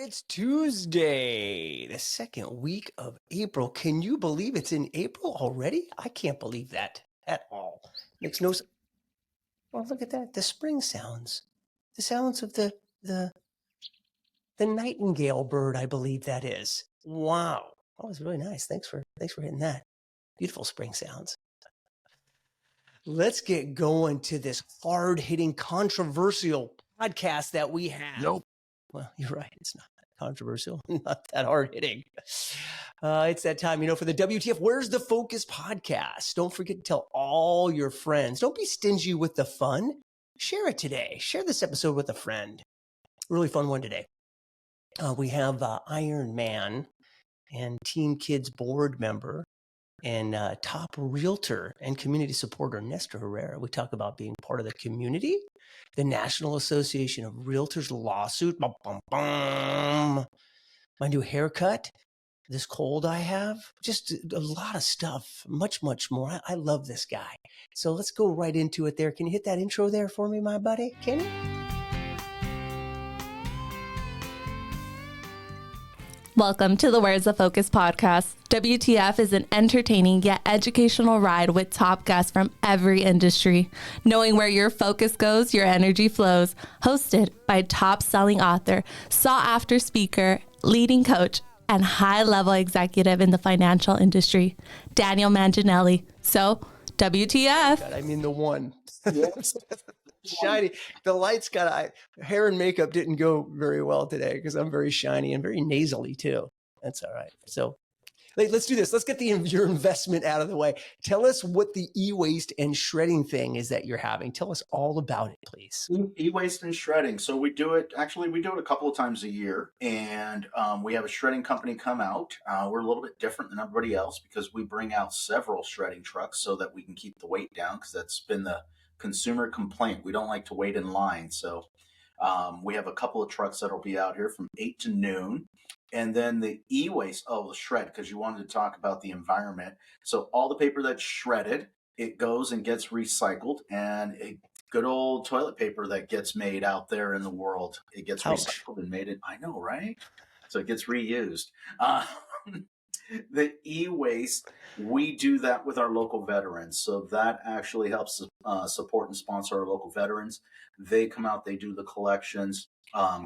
It's Tuesday, the second week of April. Can you believe it's in April already? I can't believe that at all. Makes no sense. Well, look at that. The spring sounds. The sounds of the nightingale bird, I believe that is. Wow. That was really nice. Thanks for hitting that. Beautiful spring sounds. Let's get going to this hard-hitting, controversial podcast that we have. Nope. Well, you're right. It's not that controversial, not that hard-hitting. It's that time, for the WTF Where's the Focus podcast. Don't forget to tell all your friends. Don't be stingy with the fun. Share it today. Share this episode with a friend. Really fun one today. We have Iron Man and Team Kids board member and top realtor and community supporter, Nestor Herrera. We talk about being part of the community, the National Association of Realtors lawsuit, bum, bum, bum. My new haircut, this cold I have, just a lot of stuff, much, much more. I love this guy. So let's go right into it there. Can you hit that intro there for me, my buddy? Can you? Welcome to the Where's the Focus podcast. WTF is an entertaining yet educational ride with top guests from every industry. Knowing where your focus goes, your energy flows. Hosted by top-selling author, sought-after speaker, leading coach, and high-level executive in the financial industry, Daniel Manginelli. So, WTF. God, I mean the one. Yes. Shiny. The lights hair and makeup didn't go very well today because I'm very shiny and very nasally too. That's all right. So let's do this. Let's get your investment out of the way. Tell us what the e-waste and shredding thing is that you're having. Tell us all about it, please. E-waste and shredding. So we do it a couple of times a year, and we have a shredding company come out. We're a little bit different than everybody else because we bring out several shredding trucks so that we can keep the weight down, because that's been the consumer complaint. We don't like to wait in line. So we have a couple of trucks that'll be out here from 8 to noon. And then the e-waste, the shred, because you wanted to talk about the environment. So all the paper that's shredded, it goes and gets recycled, and a good old toilet paper that gets made out there in the world, it gets recycled and made it. I know, right? So it gets reused. The e-waste, we do that with our local veterans. So that actually helps support and sponsor our local veterans. They come out, they do the collections,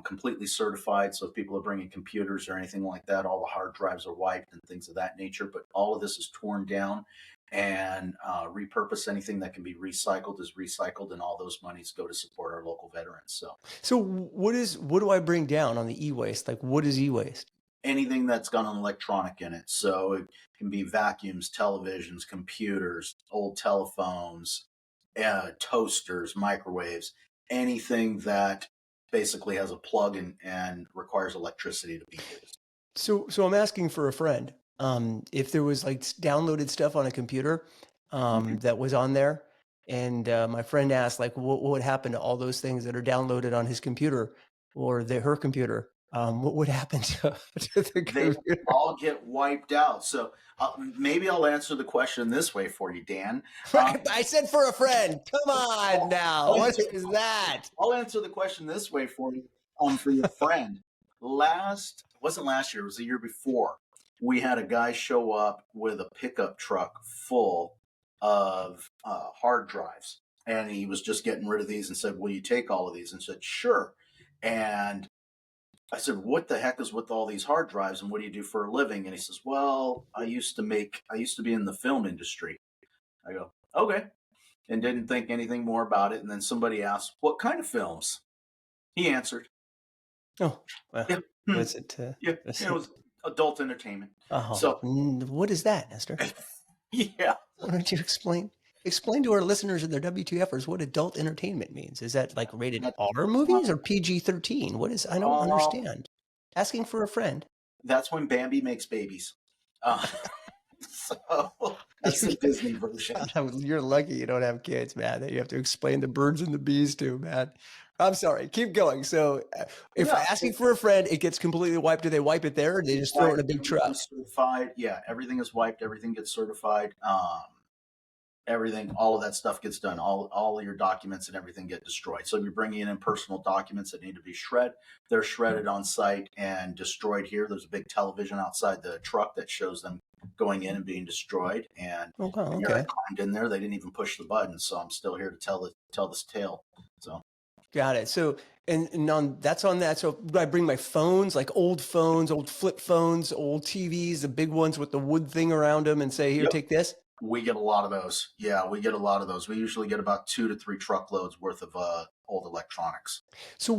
completely certified. So if people are bringing computers or anything like that, all the hard drives are wiped and things of that nature. But all of this is torn down and repurposed. Anything that can be recycled is recycled, and all those monies go to support our local veterans. So what do I bring down on the e-waste? Like, what is e-waste? Anything that's got an electronic in it. So it can be vacuums, televisions, computers, old telephones, toasters, microwaves, anything that basically has a plug and requires electricity to be used. So I'm asking for a friend. If there was like downloaded stuff on a computer that was on there, and my friend asked, like, what would happen to all those things that are downloaded on his computer or her computer? What would happen to the computer? They all get wiped out. So maybe I'll answer the question this way for you, Dan. I said for a friend. Come on now. What is that? I'll answer the question this way for you, for your friend. It wasn't last year, it was the year before. We had a guy show up with a pickup truck full of hard drives. And he was just getting rid of these and said, will you take all of these? And said, sure. And I said, what the heck is with all these hard drives, and what do you do for a living? And he says, well, I used to be in the film industry. I go, okay. And didn't think anything more about it. And then somebody asked, what kind of films? He answered. Oh, well, yeah. Was it? Yeah, it was adult entertainment. Oh, so what is that, Nestor? Yeah. Why don't you explain? Explain to our listeners and their WTFers what adult entertainment means. Is that like rated R movies or PG-13? What is? I don't understand. Asking for a friend. That's when Bambi makes babies. So that's the Disney version. You're lucky you don't have kids, man, that you have to explain the birds and the bees to, man. I'm sorry. Keep going. So if asking for a friend, it gets completely wiped. Do they wipe it there, or they just throw it in a big truck? Certified. Yeah, everything is wiped. Everything gets certified. everything, all of that stuff gets done. All of your documents and everything get destroyed. So if you're bringing in personal documents that need to be shredded, they're shredded on site and destroyed here. There's a big television outside the truck that shows them going in and being destroyed. And Okay. I climbed in there. They didn't even push the button. So I'm still here to tell this tale. So. Got it. So, and on that's on that. So I bring my phones, like old phones, old flip phones, old TVs, the big ones with the wood thing around them, and say, here, take this. We get a lot of those. Yeah, we get a lot of those. We usually get about 2 to 3 truckloads worth of old electronics. So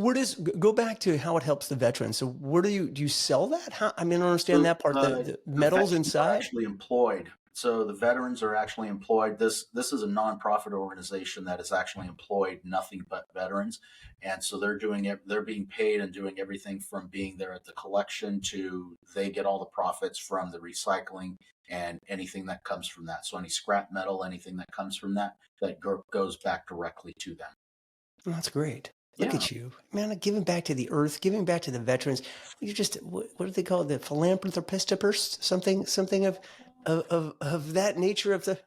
go back to how it helps the veterans. So where do you sell that? How, I mean, I don't understand that part. The metals inside? Actually employed. So the veterans are actually employed. This is a nonprofit organization that is actually employed nothing but veterans, and so they're doing it. They're being paid and doing everything from being there at the collection to they get all the profits from the recycling and anything that comes from that. So any scrap metal, anything that comes from that goes back directly to them. Well, that's great. Look at you, man, giving back to the earth, giving back to the veterans. You're just, what do they call it? The philanthropist, something of that nature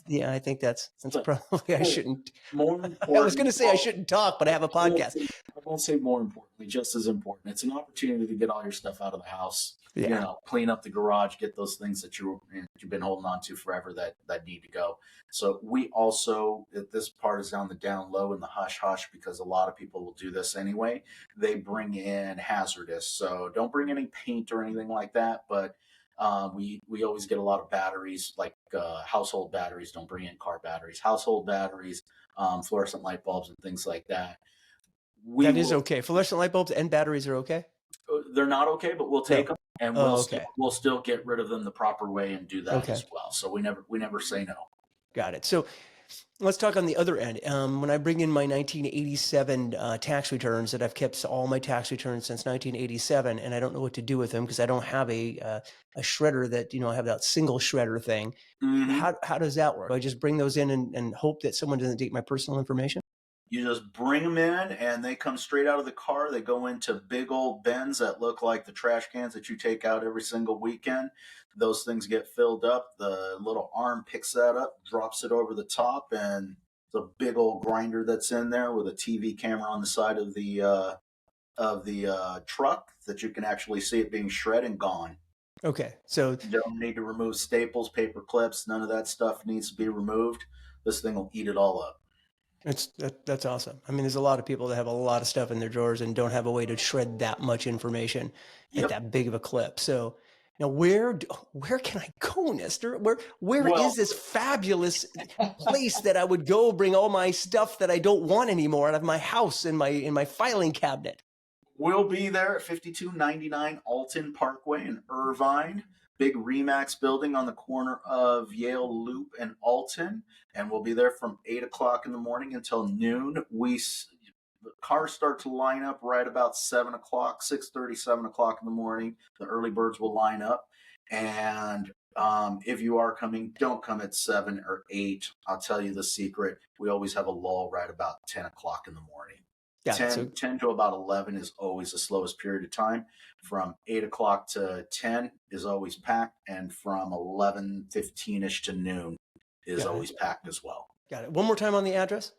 yeah, I think that's probably, I shouldn't. I was going to say I shouldn't talk, but I have a podcast. I won't say more importantly, just as important. It's an opportunity to get all your stuff out of the house, clean up the garage, get those things that you've been holding on to forever that need to go. So we also, this part is on the down low and the hush hush because a lot of people will do this anyway. They bring in hazardous. So don't bring any paint or anything like that, but we always get a lot of batteries, like household batteries. Don't bring in car batteries. Household batteries, fluorescent light bulbs, and things like that. That is okay. Fluorescent light bulbs and batteries are okay? They're not okay, but we'll take them, and we'll still get rid of them the proper way and do that as well. So we never say no. Got it. So let's talk on the other end. When I bring in my 1987 tax returns that I've kept all my tax returns since 1987, and I don't know what to do with them because I don't have a shredder that, I have that single shredder thing. Mm-hmm. How does that work? Do I just bring those in and hope that someone doesn't take my personal information? You just bring them in and they come straight out of the car. They go into big old bins that look like the trash cans that you take out every single weekend. Those things get filled up. The little arm picks that up, drops it over the top, and the big old grinder that's in there with a TV camera on the side of the truck that you can actually see it being shredded and gone. Okay, so you don't need to remove staples, paper clips. None of that stuff needs to be removed. This thing will eat it all up. That's awesome. I mean, there's a lot of people that have a lot of stuff in their drawers and don't have a way to shred that much information at that big of a clip. So now where can I go, Nestor? Where is this fabulous place that I would go bring all my stuff that I don't want anymore out of my house in my filing cabinet? We'll be there at 5299 Alton Parkway in Irvine. Big Remax building on the corner of Yale Loop and Alton, and we'll be there from 8 o'clock in the morning until noon. The cars start to line up right about 7 o'clock, 6:30, 7 o'clock in the morning. The early birds will line up, and if you are coming, don't come at 7 or 8. I'll tell you the secret. We always have a lull right about 10 o'clock in the morning. 10 to about 11 is always the slowest period of time. From 8 o'clock to 10 is always packed. And from 11:15-ish to noon is always packed as well. Got it. One more time on the address.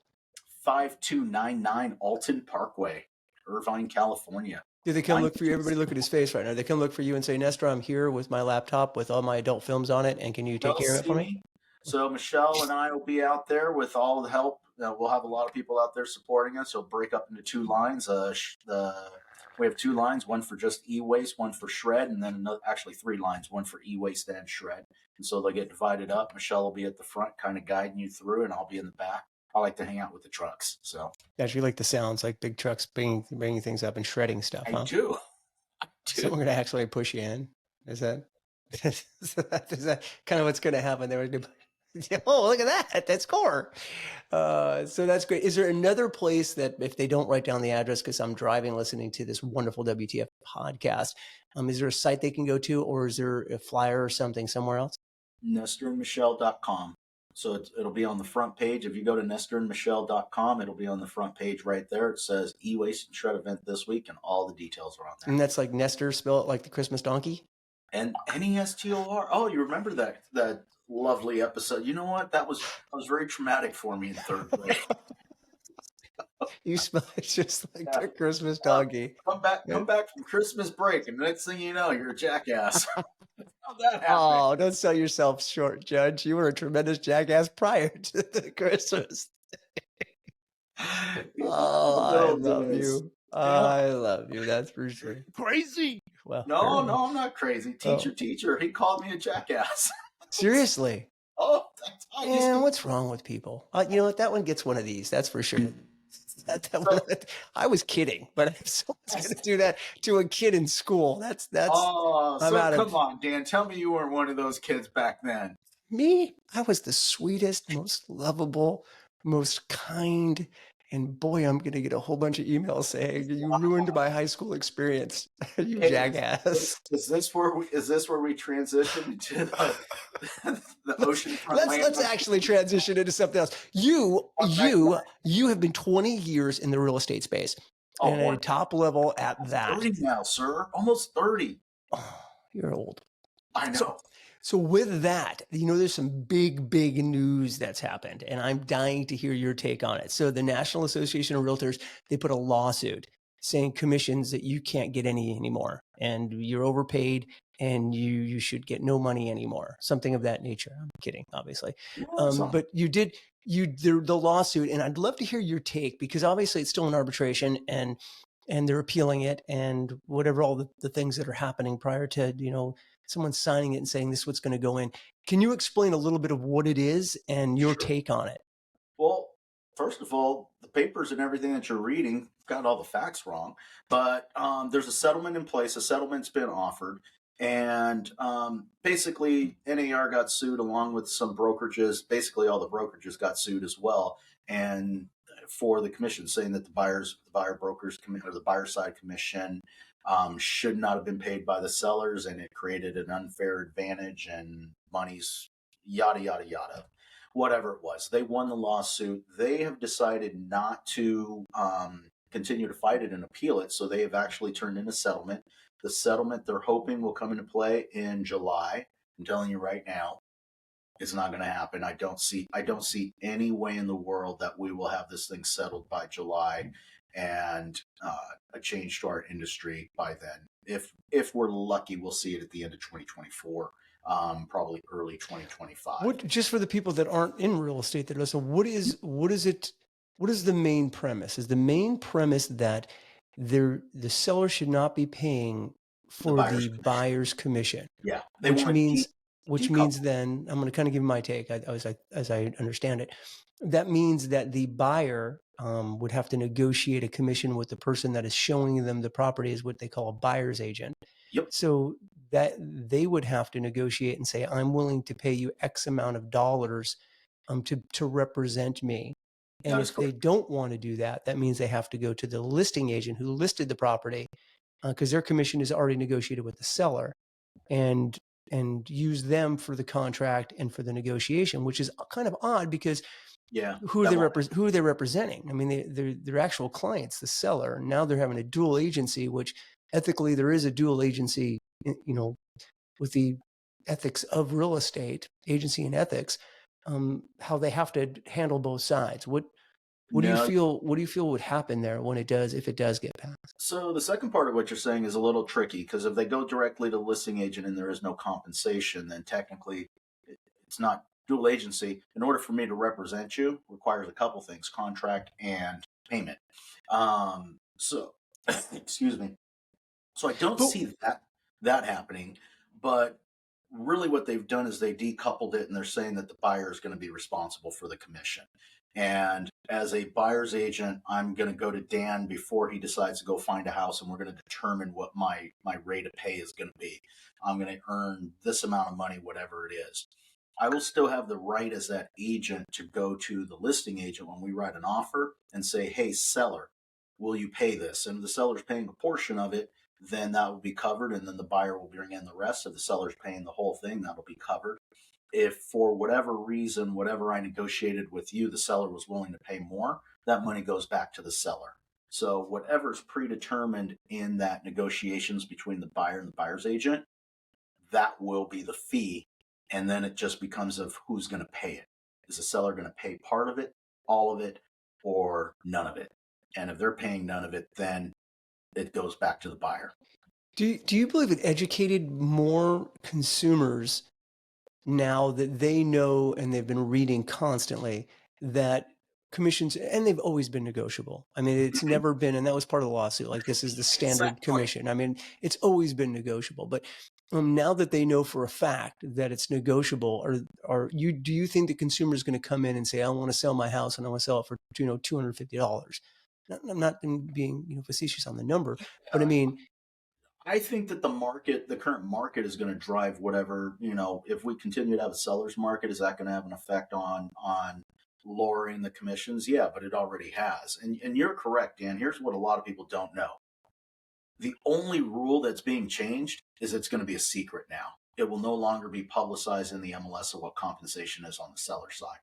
5299 Alton Parkway, Irvine, California. Do they come look for you? Everybody look at his face right now. They come look for you and say, Nestor, I'm here with my laptop with all my adult films on it. And can you take care of it for me? So Michelle and I will be out there with all the help. We'll have a lot of people out there supporting us. So break up into 2 lines. We have 2 lines, one for just e-waste, one for shred, and then actually 3 lines, one for e-waste and shred. And so they'll get divided up. Michelle will be at the front kind of guiding you through, and I'll be in the back. I like to hang out with the trucks. So you like the sounds, like big trucks bringing things up and shredding stuff, huh? I do. So we're going to actually push you in. Is that kind of what's going to happen there? Oh, look at that. That's core. So that's great. Is there another place that if they don't write down the address, because I'm driving, listening to this wonderful WTF podcast, is there a site they can go to, or is there a flyer or something somewhere else? NestorandMichelle.com. So it'll be on the front page. If you go to NestorandMichelle.com, it'll be on the front page right there. It says e-waste and shred event this week, and all the details are on there. And that's like Nestor, spell it like the Christmas donkey? And Nestor. Oh, you remember that lovely episode. You know what? That was very traumatic for me in third grade. You smell just like Yeah. the Christmas doggy. Come back from Christmas break, and the next thing you know, you're a jackass. How'd that happen? Oh, don't sell yourself short, Judge. You were a tremendous jackass prior to the Christmas. Oh, I love you. I love you. That's for sure. Crazy. Well, No, I'm not crazy. Teacher, he called me a jackass. Seriously. Oh, that's how Man, what's wrong with people? You know what? That one gets one of these. That's for sure. I was kidding, but if someone's going to do that to a kid in school, that's. Oh, I'm so out come of on, Dan. Tell me you weren't one of those kids back then. me. I was the sweetest, most lovable, most kind, and boy, I'm going to get a whole bunch of emails saying you ruined my high school experience. You Hey, jackass. Is this where we transition to the oceanfront? Let's actually transition into something else. You have been 20 years in the real estate space, and at a top level at that. 30 now, sir. Almost 30. Oh, you're old. I know. So with that, there's some big news that's happened, and I'm dying to hear your take on it. So the National Association of Realtors, they put a lawsuit saying commissions that you can't get any anymore, and you're overpaid, and you should get no money anymore, something of that nature. I'm kidding, obviously. But the lawsuit, and I'd love to hear your take, because obviously it's still in arbitration, and they're appealing it, and whatever all the things that are happening prior to, someone signing it and saying this is what's going to go in. Can you explain a little bit of what it is and your take on it? Well, first of all, the papers and everything that you're reading got all the facts wrong. But there's a settlement in place. A settlement's been offered. And basically, NAR got sued along with some brokerages. Basically, all the brokerages got sued as well. And for the commission, saying that the buyer side commission should not have been paid by the sellers, and it created an unfair advantage, and money's yada, yada, yada. Whatever it was, they won the lawsuit. They have decided not to continue to fight it and appeal it, so they have actually turned in a settlement. The settlement they're hoping will come into play in July. I'm telling you right now, it's not going to happen. I don't see any way in the world that we will have this thing settled by July and a change to our industry by then. If we're lucky, we'll see it at the end of 2024. Probably early 2025. Just for the people that aren't in real estate that listen, what is the main premise? Is the main premise that the seller should not be paying for the buyer's commission? Yeah, which means then I'm going to kind of give my take as I understand it. That means that the buyer would have to negotiate a commission with the person that is showing them the property, is what they call a buyer's agent. Yep. So that they would have to negotiate and say, I'm willing to pay you X amount of dollars to represent me. And if they don't want to do that, that means they have to go to the listing agent who listed the property, because their commission is already negotiated with the seller, and use them for the contract and for the negotiation, which is kind of odd because who are they representing? I mean, they're actual clients, the seller. Now they're having a dual agency, which ethically there is a dual agency, with the ethics of real estate, agency and ethics, how they have to handle both sides. What do you feel would happen there if it does get passed? So the second part of what you're saying is a little tricky, because if they go directly to the listing agent and there is no compensation, then technically it's not dual agency. In order for me to represent you requires a couple things: contract and payment. So excuse me. So I don't see that happening, but really what they've done is they decoupled it, and they're saying that the buyer is going to be responsible for the commission. And as a buyer's agent, I'm going to go to Dan before he decides to go find a house, and we're going to determine what my rate of pay is going to be. I'm going to earn this amount of money, whatever it is. I will still have the right as that agent to go to the listing agent when we write an offer and say, hey, seller, will you pay this? And if the seller's paying a portion of it, then that will be covered, and then the buyer will bring in the rest. If the seller's paying the whole thing, that'll be covered. If for whatever reason, whatever I negotiated with you, the seller was willing to pay more, that money goes back to the seller. So whatever's predetermined in that negotiations between the buyer and the buyer's agent, that will be the fee And then it just becomes of who's going to pay it. Is the seller going to pay part of it, all of it, or none of it? And if they're paying none of it, then it goes back to the buyer. Do you believe it educated more consumers now that they know and they've been reading constantly that commissions, and they've always been negotiable. I mean, it's never been, and that was part of the lawsuit, like this is the standard commission. I mean, it's always been negotiable. But now that they know for a fact that it's negotiable, do you think the consumer is going to come in and say, I want to sell my house and I want to sell it for $250? I'm not being facetious on the number, but I mean, I think that the current market is going to drive whatever, if we continue to have a seller's market, is that going to have an effect on lowering the commissions? Yeah, but it already has. And you're correct, Dan. Here's what a lot of people don't know. The only rule that's being changed is it's going to be a secret now. It will no longer be publicized in the MLS of what compensation is on the seller side.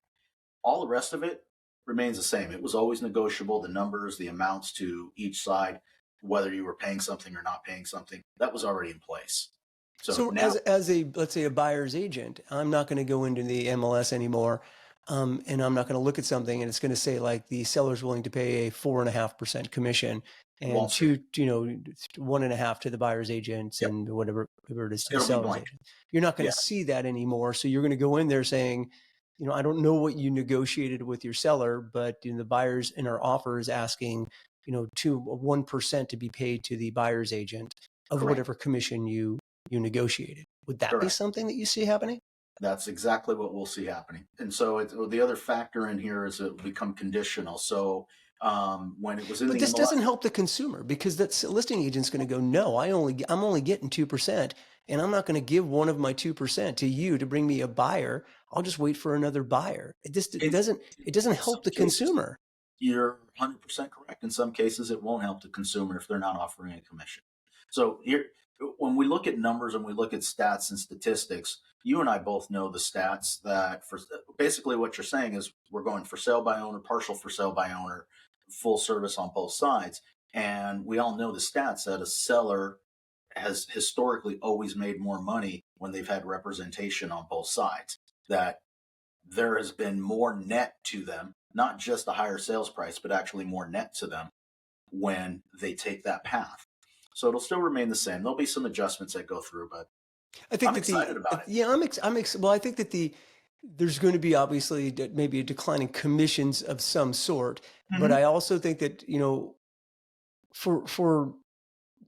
All the rest of it remains the same. It was always negotiable, the numbers, the amounts to each side, whether you were paying something or not paying something, that was already in place. So now, as a, let's say, a buyer's agent, I'm not going to go into the MLS anymore, and I'm not going to look at something and it's going to say like the seller's willing to pay a 4.5% commission and 1.5% to the buyer's agents, yep, and whatever it is to the seller's agent. You're not going to see that anymore. So you're going to go in there saying, I don't know what you negotiated with your seller, but the buyers in our offer is asking, 1% to be paid to the buyer's agent of Correct. whatever commission you negotiated. Would that be something that you see happening? That's exactly what we'll see happening. And so the other factor in here is it will become conditional. So when it was in but this doesn't help the consumer, because that listing agent's going to go, no, I'm only getting 2%, and I'm not going to give one of my 2% to you to bring me a buyer. I'll just wait for another buyer. It doesn't help the consumer. You're 100% correct. In some cases, it won't help the consumer if they're not offering a commission. So here, when we look at numbers and we look at stats and statistics, you and I both know the stats that for basically what you're saying is we're going for sale by owner, partial for sale by owner, full service on both sides. And we all know the stats that a seller has historically always made more money when they've had representation on both sides, that there has been more net to them, not just a higher sales price, but actually more net to them when they take that path. So it'll still remain the same. There'll be some adjustments that go through, but I think I'm excited about it. Yeah, well, I think that there's going to be obviously maybe a decline in commissions of some sort, but I also think that, for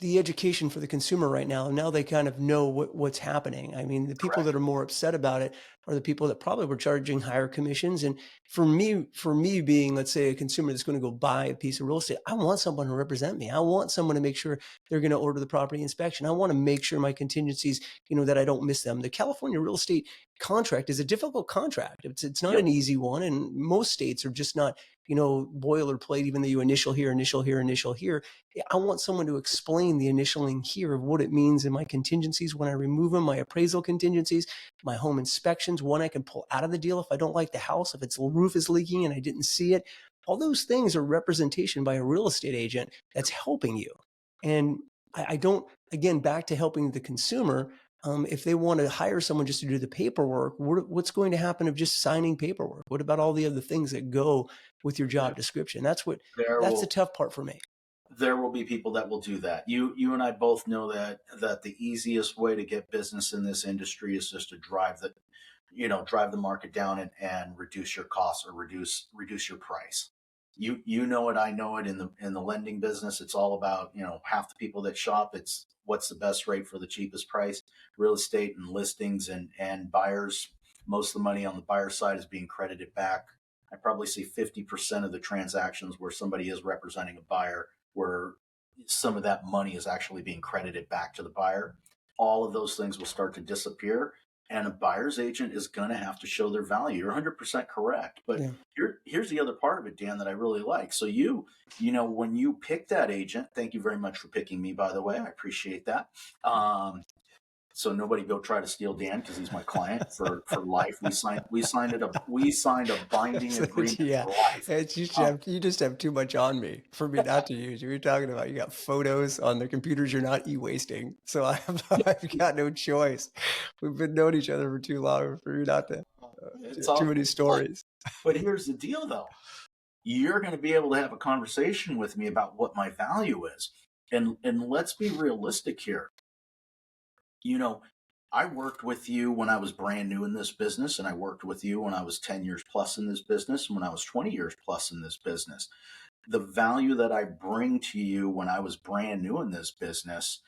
the education for the consumer right now they kind of know what's happening. I mean, the people that are more upset about it are the people that probably were charging higher commissions. And for me being, let's say, a consumer that's going to go buy a piece of real estate, I want someone to represent me. I want someone to make sure they're going to order the property inspection. I want to make sure my contingencies, that I don't miss them. The California real estate contract is a difficult contract. It's not an easy one. And most states are just not, boilerplate, even though you initial here. I want someone to explain the initialing here of what it means in my contingencies when I remove them, my appraisal contingencies, my home inspections, one I can pull out of the deal if I don't like the house, if its roof is leaking and I didn't see it. All those things are representation by a real estate agent that's helping you. And I don't, again, back to helping the consumer. If they want to hire someone just to do the paperwork, what's going to happen of just signing paperwork? What about all the other things that go with your job description? That's the tough part for me. There will be people that will do that. You and I both know that the easiest way to get business in this industry is just to drive the market down and reduce your costs or reduce your price. You know it, I know it. In the lending business, it's all about, half the people that shop, it's what's the best rate for the cheapest price. Real estate and listings and buyers, most of the money on the buyer side is being credited back. I probably see 50% of the transactions where somebody is representing a buyer where some of that money is actually being credited back to the buyer. All of those things will start to disappear, and a buyer's agent is going to have to show their value. You're 100% correct. But here's the other part of it, Dan, that I really like. So when you pick that agent, thank you very much for picking me, by the way. I appreciate that. So nobody go try to steal Dan because he's my client for life. We signed a binding agreement Yeah, for life. you just have too much on me for me not to use. You were talking about you got photos on the computers you're not e-wasting, so I've got no choice. We've been knowing each other for too long for you not to. Too many stories. But here's the deal, though. You're going to be able to have a conversation with me about what my value is, and let's be realistic here. You know, I worked with you when I was brand new in this business, and I worked with you when I was 10 years plus in this business, and when I was 20 years plus in this business. The value that I bring to you when I was brand new in this business,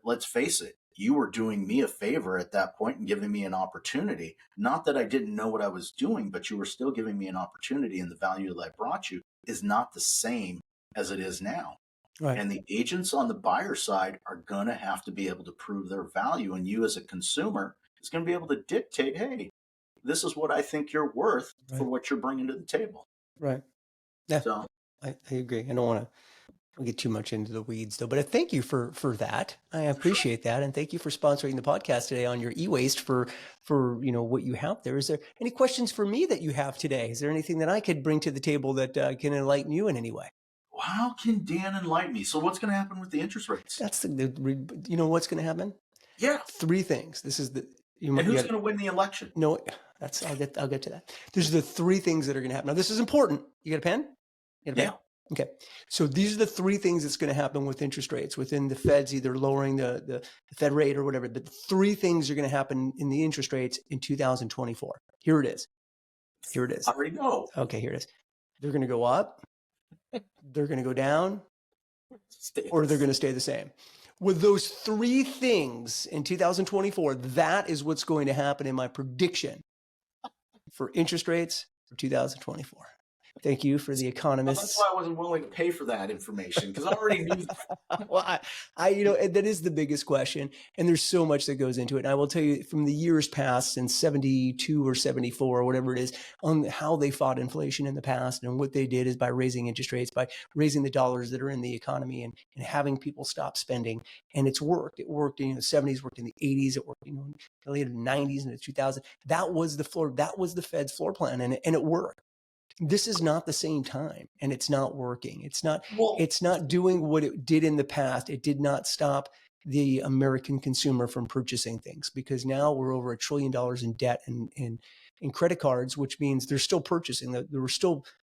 let's face it, you were doing me a favor at that point and giving me an opportunity. Not that I didn't know what I was doing, but you were still giving me an opportunity, and the value that I brought you is not the same as it is now. Right. And the agents on the buyer side are going to have to be able to prove their value. And you as a consumer is going to be able to dictate, hey, this is what I think you're worth for what you're bringing to the table. Right. Yeah, so I agree. I don't want to get too much into the weeds though, but I thank you for that. I appreciate that. And thank you for sponsoring the podcast today on your e-waste for what you have there. Is there any questions for me that you have today? Is there anything that I could bring to the table that can enlighten you in any way? How can Dan enlighten me? So what's going to happen with the interest rates? That's what's going to happen? Yeah. 3 things. This is and who's going to win the election? No, I'll get to that. There's the 3 things that are going to happen. Now, this is important. You got a pen? Yeah. Okay. So these are the 3 things that's going to happen with interest rates within the Fed's either lowering the Fed rate or whatever. But the 3 things are going to happen in the interest rates in 2024. Here it is. I already know. Okay, here it is. They're going to go up, they're going to go down, or they're going to stay the same. With those 3 things in 2024, that is what's going to happen in my prediction for interest rates for 2024. Thank you for the economists. That's why I wasn't willing to pay for that information, because I already knew that. Well, that is the biggest question, and there's so much that goes into it. And I will tell you from the years past, since 72 or 74 or whatever it is, on how they fought inflation in the past, and what they did is by raising interest rates, by raising the dollars that are in the economy, and having people stop spending. And it's worked. It worked in the 70s, worked in the 80s, it worked in the late 90s and the 2000s. That was the floor. That was the Fed's floor plan, and it worked. This is not the same time, and it's not working. It's not doing what it did in the past. It did not stop the American consumer from purchasing things, because now we're over $1 trillion in debt and in credit cards, which means they're still purchasing.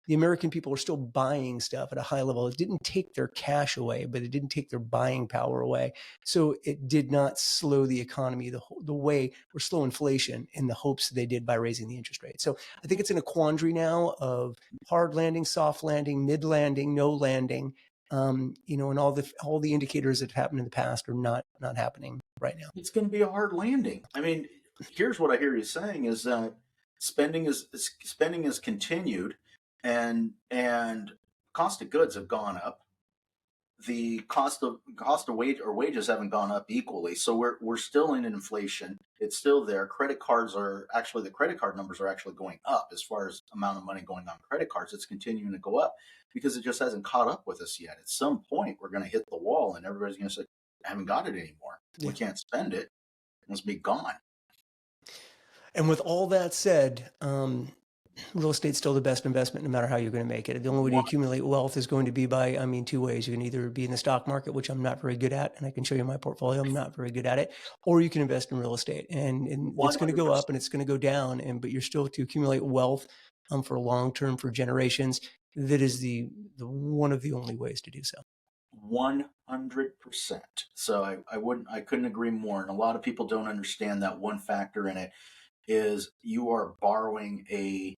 The American people are still buying stuff at a high level. It didn't take their cash away, but it didn't take their buying power away. So it did not slow the economy the way, or slow inflation in the hopes that they did by raising the interest rate. So I think it's in a quandary now of hard landing, soft landing, mid landing, no landing, and all the indicators that have happened in the past are not happening right now. It's going to be a hard landing. I mean, here's what I hear you saying is that spending is continued. And cost of goods have gone up. The cost of wages haven't gone up equally. So we're still in inflation. It's still there. The credit card numbers are actually going up as far as amount of money going on credit cards. It's continuing to go up because it just hasn't caught up with us yet. At some point, we're going to hit the wall, and everybody's going to say, "I haven't got it anymore. We can't spend it. It must be gone." And with all that said, real estate's still the best investment, no matter how you're going to make it. The only way to accumulate wealth is going to be by, 2 ways. You can either be in the stock market, which I'm not very good at, and I can show you my portfolio. I'm not very good at it. Or you can invest in real estate, and it's going to go up and it's going to go down. But you're still to accumulate wealth for long term, for generations. That is the one of the only ways to do so. 100%. So I couldn't agree more. And a lot of people don't understand that one factor in it is you are borrowing a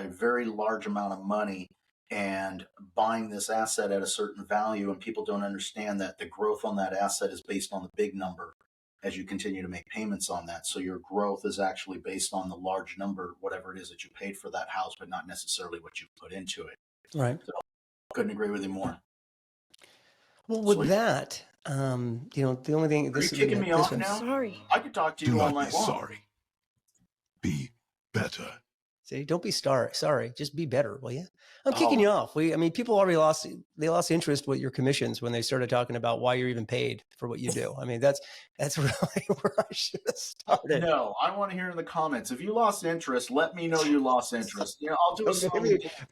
very large amount of money and buying this asset at a certain value, and people don't understand that the growth on that asset is based on the big number as you continue to make payments on that. So your growth is actually based on the large number, whatever it is that you paid for that house, but not necessarily what you put into it. Right. So couldn't agree with you more. Well, with that, the only thing... Are you kicking me off now? Sorry. I could talk to you all night long. Sorry. Be better. See, don't be sorry. Just be better, will you? I'm kicking you off. People already lost interest with your commissions when they started talking about why you're even paid for what you do. I mean, that's really where I should have started. No, I want to hear in the comments. If you lost interest, let me know you lost interest. I'll do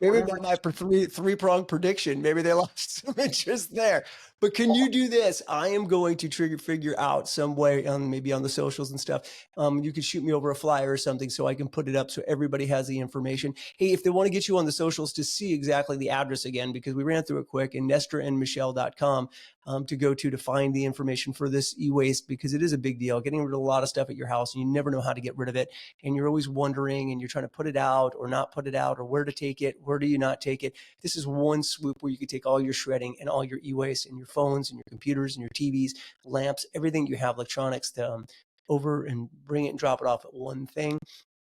maybe by my three-pronged prediction, maybe they lost some interest there. But can you do this? I am going to figure out some way maybe on the socials and stuff. You could shoot me over a flyer or something so I can put it up so everybody has the information. Hey, if they want to get you on the socials to see exactly the address again, because we ran through it quick, and nestorandmichelle.com to go to find the information for this e-waste, because it is a big deal. Getting rid of a lot of stuff at your house, and you never know how to get rid of it. And you're always wondering, and you're trying to put it out or not put it out, or where to take it, where do you not take it. This is one swoop where you can take all your shredding and all your e-waste and your phones and your computers and your TVs, lamps, everything you have, electronics, over and bring it and drop it off at one thing.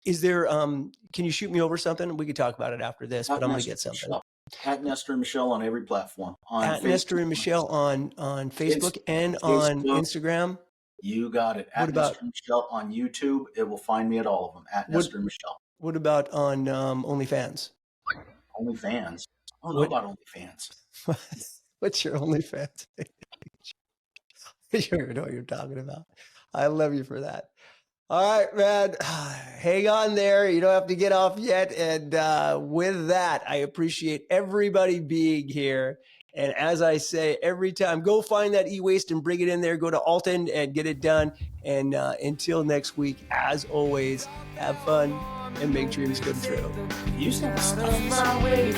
Is there, can you shoot me over something? We could talk about it after this, but I'm going to get something. At Nestor and Michelle on every platform. At Nestor and Michelle on Facebook and on Instagram. You got it. At Nestor and Michelle on YouTube. It will find me at all of them. At Nestor and Michelle. What about on OnlyFans? OnlyFans? I don't know about OnlyFans. What's your OnlyFans? You don't know what you're talking about. I love you for that. All right, man. Hang on there. You don't have to get off yet. And with that, I appreciate everybody being here. And as I say every time, go find that e-waste and bring it in there. Go to Alton and get it done. And until next week, as always, have fun and make dreams come true. You said stuff my way.